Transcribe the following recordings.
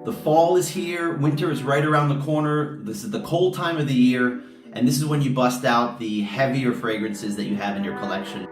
The fall is here, winter is right around the corner. This is the cold time of the year, and this is when you bust out the heavier fragrances that you have in your collection.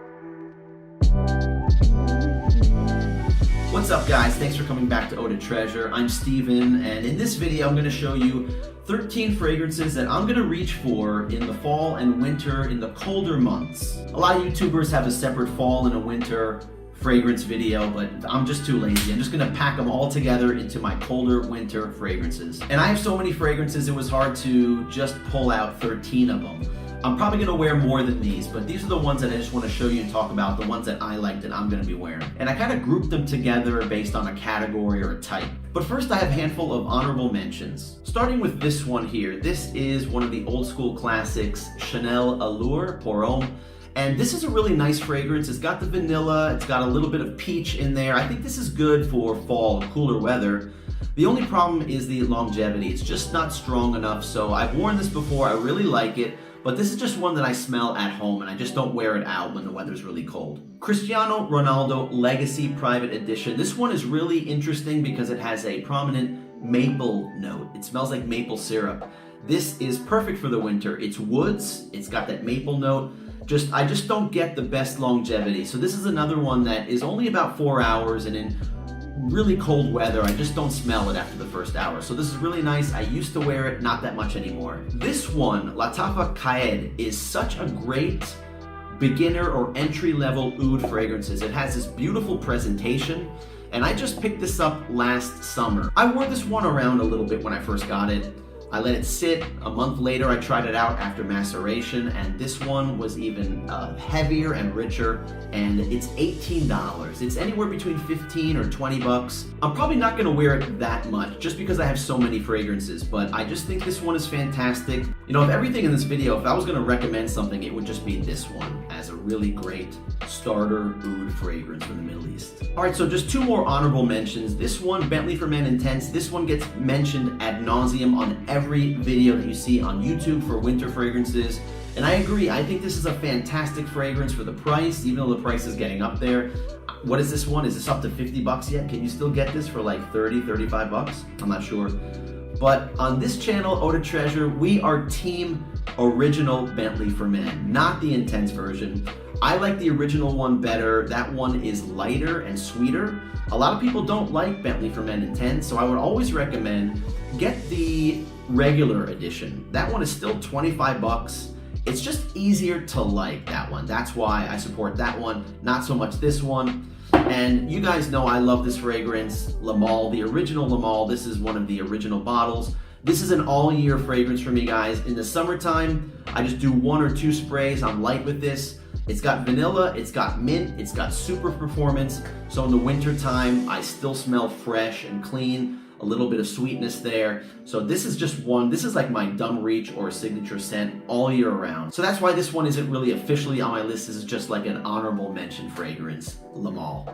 What's up guys, thanks for coming back to Eau de Treasure. I'm Steven, and in this video I'm going to show you 13 fragrances that I'm going to reach for in the fall and winter in the colder months. A lot of YouTubers have a separate fall and a winter fragrance video, but I'm just too lazy. I'm just gonna pack them all together into my colder winter fragrances. And I have so many fragrances, it was hard to just pull out 13 of them. I'm probably gonna wear more than these, but these are the ones that I just wanna show you and talk about, the ones that I like that I'm gonna be wearing. And I kind of grouped them together based on a category or a type. But first I have a handful of honorable mentions. Starting with this one here. This is one of the old school classics, Chanel Allure Pour Homme. And this is a really nice fragrance. It's got the vanilla, it's got a little bit of peach in there. I think this is good for fall, cooler weather. The only problem is the longevity. It's just not strong enough. So I've worn this before, I really like it, but this is just one that I smell at home and I just don't wear it out when the weather's really cold. Cristiano Ronaldo Legacy Private Edition. This one is really interesting because it has a prominent maple note. It smells like maple syrup. This is perfect for the winter. It's woods, it's got that maple note. I just don't get the best longevity. So this is another one that is only about 4 hours, and in really cold weather, I just don't smell it after the first hour. So this is really nice. I used to wear it, not that much anymore. This one, Lattafa Caed, is such a great beginner or entry-level oud fragrances. It has this beautiful presentation, and I just picked this up last summer. I wore this one around a little bit when I first got it. I let it sit. A month later, I tried it out after maceration, and this one was even heavier and richer, and it's $18. It's anywhere between 15 or 20 bucks. I'm probably not gonna wear it that much just because I have so many fragrances, but I just think this one is fantastic. You know, of everything in this video, if I was gonna recommend something, it would just be this one as a really great starter oud fragrance from the Middle East. All right, so just two more honorable mentions. This one, Bentley for Men Intense, this one gets mentioned ad nauseum on every video that you see on YouTube for winter fragrances. And I agree, I think this is a fantastic fragrance for the price, even though the price is getting up there. What is this one? Is this up to 50 bucks yet? Can you still get this for like 30, 35 bucks? I'm not sure. But on this channel, Eau de Treasure, we are team original Bentley for Men, not the intense version. I like the original one better. That one is lighter and sweeter. A lot of people don't like Bentley for Men Intense, so I would always recommend get the regular edition. That one is still 25 bucks. It's just easier to like that one. That's why I support that one, not so much this one. And you guys know I love this fragrance, Lemale, the original Lemale. This is one of the original bottles. This is an all year fragrance for me, guys. In the summertime, I just do 1 or 2 sprays. I'm light with this. It's got vanilla, it's got mint, it's got super performance. So in the winter time, I still smell fresh and clean, a little bit of sweetness there. So this is just one, this is like my dumb reach or signature scent all year round. So that's why this one isn't really officially on my list. This is just like an honorable mention fragrance, Lemale.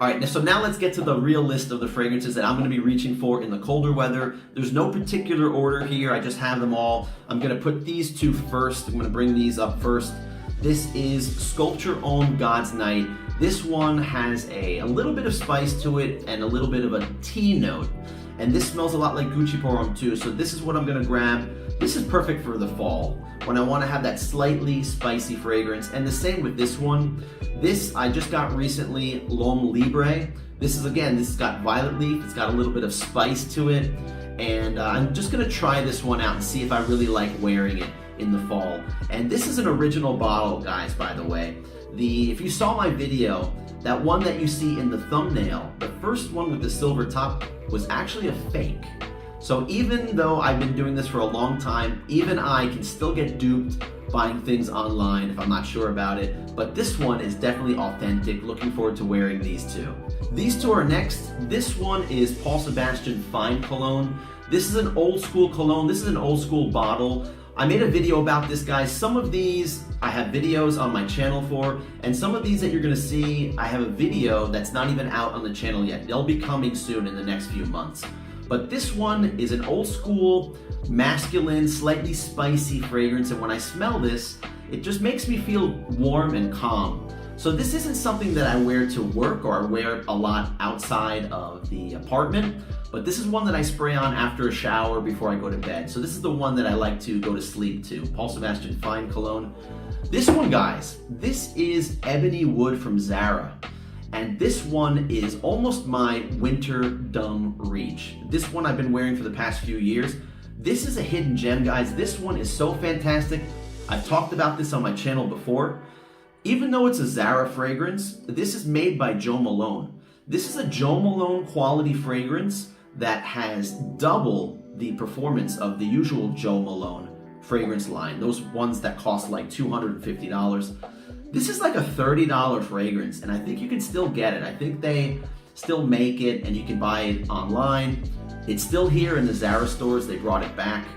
All right, so now let's get to the real list of the fragrances that I'm gonna be reaching for in the colder weather. There's no particular order here, I just have them all. I'm gonna put these two first. I'm gonna bring these up first. This is Sculpture Homme God's Night. This one has a little bit of spice to it and a little bit of a tea note. And this smells a lot like Gucci Pour Homme too, so this is what I'm gonna grab. This is perfect for the fall, when I wanna have that slightly spicy fragrance. And the same with this one. This I just got recently, L'Homme Libre. This is, again, this has got violet leaf, it's got a little bit of spice to it. And I'm just gonna try this one out and see if I really like wearing it in the fall. And this is an original bottle, guys, by the way. If you saw my video, that one that you see in the thumbnail, the first one with the silver top was actually a fake. So even though I've been doing this for a long time, even I can still get duped buying things online if I'm not sure about it. But this one is definitely authentic. Looking forward to wearing these two. These two are next. This one is Paul Sebastian Fine Cologne. This is an old school cologne. This is an old school bottle. I made a video about this, guys. Some of these I have videos on my channel for, and some of these that you're gonna see, I have a video that's not even out on the channel yet. They'll be coming soon in the next few months. But this one is an old school, masculine, slightly spicy fragrance, and when I smell this, it just makes me feel warm and calm. So this isn't something that I wear to work or I wear a lot outside of the apartment. But this is one that I spray on after a shower before I go to bed. So this is the one that I like to go to sleep to. Paul Sebastian Fine Cologne. This one, guys, this is Ebony Wood from Zara. And this one is almost my winter dumb reach. This one I've been wearing for the past few years. This is a hidden gem, guys. This one is so fantastic. I've talked about this on my channel before. Even though it's a Zara fragrance, this is made by Jo Malone. This is a Jo Malone quality fragrance that has double the performance of the usual Jo Malone fragrance line. Those ones that cost like $250. This is like a $30 fragrance, and I think you can still get it. I think they still make it, and you can buy it online. It's still here in the Zara stores. They brought it back.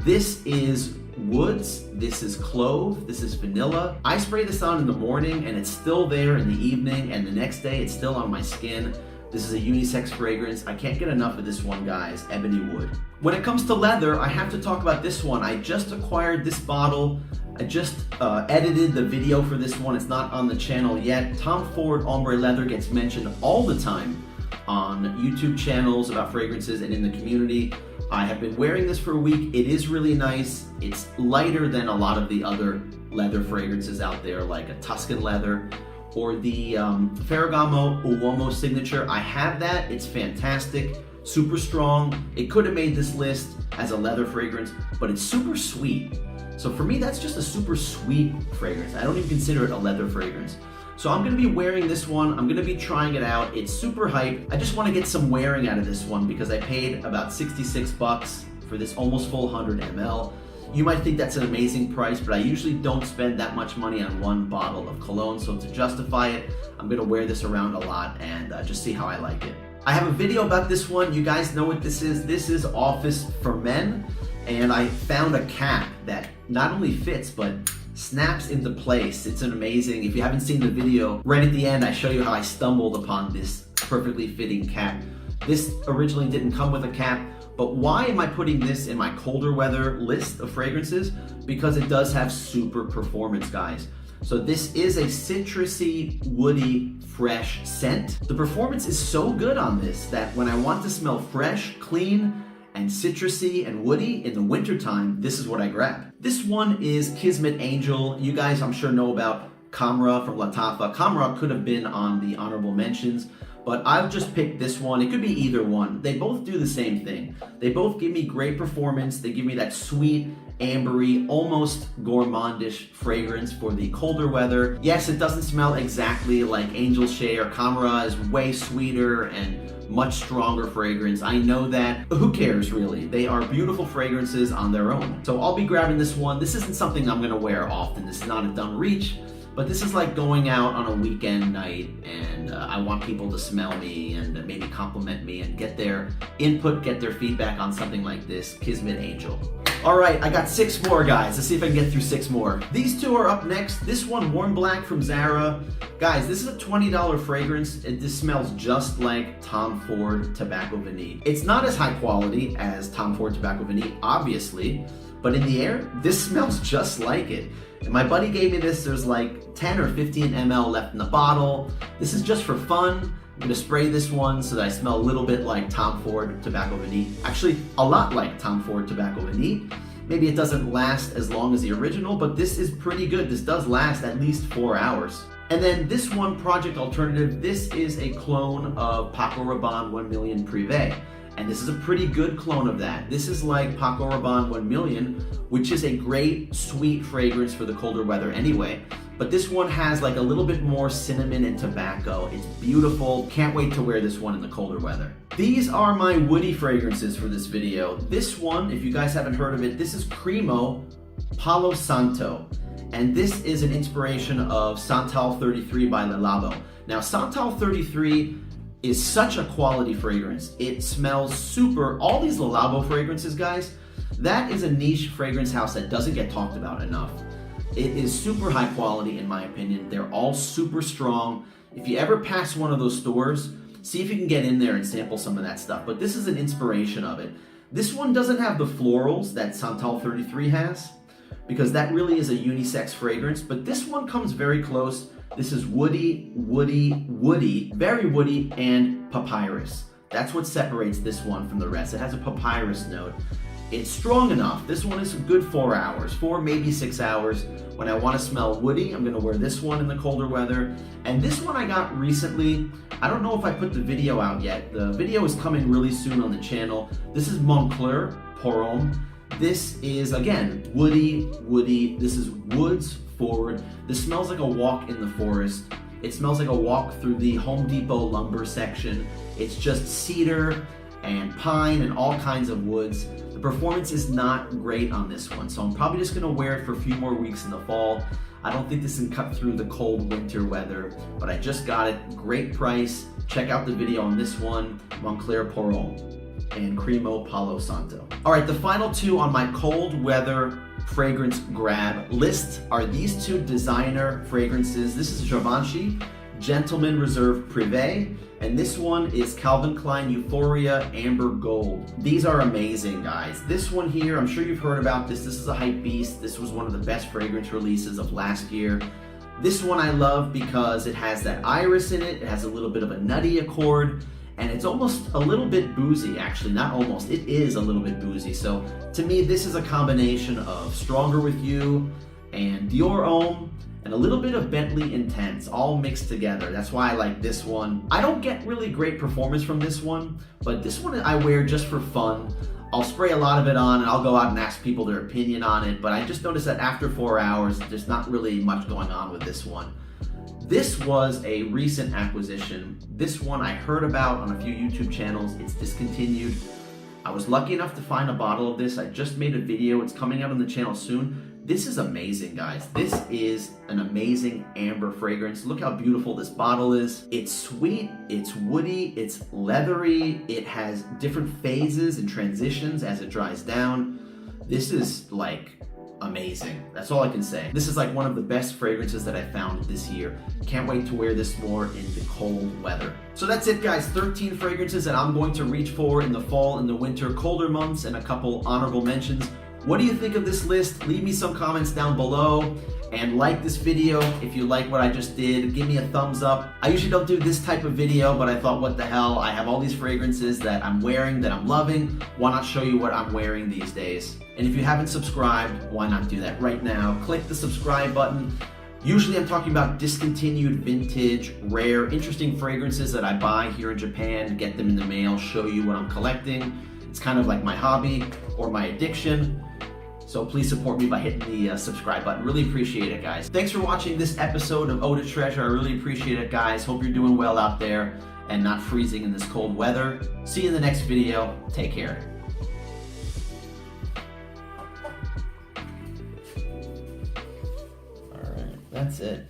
This is woods, this is clove, this is vanilla. I spray this on in the morning, and it's still there in the evening, and the next day it's still on my skin. This is a unisex fragrance. I can't get enough of this one, guys. Ebony Wood. When it comes to leather, I have to talk about this one. I just acquired this bottle. I just edited the video for this one. It's not on the channel yet. Tom Ford Ombre Leather gets mentioned all the time on YouTube channels about fragrances and in the community. I have been wearing this for a week. It is really nice. It's lighter than a lot of the other leather fragrances out there, like a Tuscan leather or the Ferragamo Uomo Signature. I have that. It's fantastic. Super strong. It could have made this list as a leather fragrance, but it's super sweet. So for me, that's just a super sweet fragrance. I don't even consider it a leather fragrance. So I'm gonna be wearing this one. I'm gonna be trying it out. It's super hype. I just wanna get some wearing out of this one because I paid about 66 bucks for this almost full 100 ml. You might think that's an amazing price, but I usually don't spend that much money on one bottle of cologne. So to justify it, I'm gonna wear this around a lot and just see how I like it. I have a video about this one. You guys know what this is. This is Office for Men. And I found a cap that not only fits, but snaps into place. It's an amazing, if you haven't seen the video, right at the end, I show you how I stumbled upon this perfectly fitting cap. This originally didn't come with a cap, but why am I putting this in my colder weather list of fragrances? Because it does have super performance, guys. So this is a citrusy, woody, fresh scent. The performance is so good on this that when I want to smell fresh, clean, and citrusy and woody in the wintertime, this is what I grab. This one is Kismet Angel. You guys, I'm sure, know about Kamra from Lattafa. Kamra could have been on the honorable mentions, but I've just picked this one. It could be either one. They both do the same thing. They both give me great performance. They give me that sweet, ambery, almost gourmandish fragrance for the colder weather. Yes, it doesn't smell exactly like Angel Shea or Kamra. Is way sweeter and much stronger fragrance. I know that. Who cares, really? They are beautiful fragrances on their own. So I'll be grabbing this one. This isn't something I'm gonna wear often. This is not a dumb reach, but this is like going out on a weekend night and I want people to smell me and maybe compliment me and get their input, get their feedback on something like this, Kismet Angel. All right, I got 6 more, guys. Let's see if I can get through 6 more. These 2 are up next. This one, Warm Black from Zara. Guys, this is a $20 fragrance. This smells just like Tom Ford Tobacco Vanille. It's not as high quality as Tom Ford Tobacco Vanille, obviously, but in the air, this smells just like it. And my buddy gave me this. There's like 10 or 15 ml left in the bottle. This is just for fun. I'm gonna spray this one so that I smell a little bit like Tom Ford Tobacco Vanille. Actually, a lot like Tom Ford Tobacco Vanille. Maybe it doesn't last as long as the original, but this is pretty good. This does last at least 4 hours. And then this one, Project Alternative, this is a clone of Paco Rabanne 1 Million Privé. And this is a pretty good clone of that. This is like Paco Rabanne 1 Million, which is a great sweet fragrance for the colder weather anyway. But this one has like a little bit more cinnamon and tobacco. It's beautiful. Can't wait to wear this one in the colder weather. These are my woody fragrances for this video. This one, if you guys haven't heard of it, this is Cremo Palo Santo. And this is an inspiration of Santal 33 by Le Labo. Now, Santal 33 is such a quality fragrance. It smells super, all these Le Labo fragrances, guys, that is a niche fragrance house that doesn't get talked about enough. It is super high quality in my opinion. They're all super strong. If you ever pass one of those stores, see if you can get in there and sample some of that stuff. But this is an inspiration of it. This one doesn't have the florals that Santal 33 has, because that really is a unisex fragrance, but this one comes very close. This is woody, woody, woody, very woody, and papyrus. That's what separates this one from the rest. It has a papyrus note. It's strong enough. This one is a good 4 hours, 4 maybe 6 hours. When I want to smell woody, I'm gonna wear this one in the colder weather. And this one I got recently. I don't know if I put the video out yet. The video is coming really soon on the channel. This is Moncler pour homme. This is, again, woody. This is woods forward. This smells like a walk in the forest. It smells like a walk through the Home Depot lumber section. It's just cedar and pine and all kinds of woods. The performance is not great on this one, so I'm probably just gonna wear it for a few more weeks in the fall. I don't think this can cut through the cold winter weather, but I just got it. Great price. Check out the video on this one, Moncler pour homme and Cremo Palo Santo. All right, the final two on my cold weather fragrance grab list are these two designer fragrances. This is Givenchy Gentleman Reserve Privé, and this one is Calvin Klein Euphoria Amber Gold. These are amazing, guys. This one here, I'm sure you've heard about this. This is a hype beast. This was one of the best fragrance releases of last year. This one I love because it has that iris in it. It has a little bit of a nutty accord, and it's almost a little bit boozy, actually. Not almost, it is a little bit boozy. So to me, this is a combination of Stronger With You and Dior Homme and a little bit of Bentley Intense, all mixed together. That's why I like this one. I don't get really great performance from this one, but this one I wear just for fun. I'll spray a lot of it on and I'll go out and ask people their opinion on it, but I just noticed that after 4 hours, there's not really much going on with this one. This was a recent acquisition. This one I heard about on a few YouTube channels. It's discontinued. I was lucky enough to find a bottle of this. I just made a video. It's coming out on the channel soon. This is amazing, guys. This is an amazing amber fragrance. Look how beautiful this bottle is. It's sweet, it's woody, it's leathery. It has different phases and transitions as it dries down. This is like amazing. That's all I can say. This is like one of the best fragrances that I found this year. Can't wait to wear this more in the cold weather. So that's it, guys. 13 fragrances that I'm going to reach for in the fall and the winter colder months, and a couple honorable mentions. What do you think of this list? Leave me some comments down below and like this video if you like what I just did. Give me a thumbs up. I usually don't do this type of video, but I thought, what the hell? I have all these fragrances that I'm wearing, that I'm loving. Why not show you what I'm wearing these days? And if you haven't subscribed, why not do that right now? Click the subscribe button. Usually I'm talking about discontinued, vintage, rare, interesting fragrances that I buy here in Japan, get them in the mail, show you what I'm collecting. It's kind of like my hobby or my addiction. So please support me by hitting the subscribe button. Really appreciate it, guys. Thanks for watching this episode of Eau de Treasure. I really appreciate it, guys. Hope you're doing well out there and not freezing in this cold weather. See you in the next video. Take care. All right, that's it.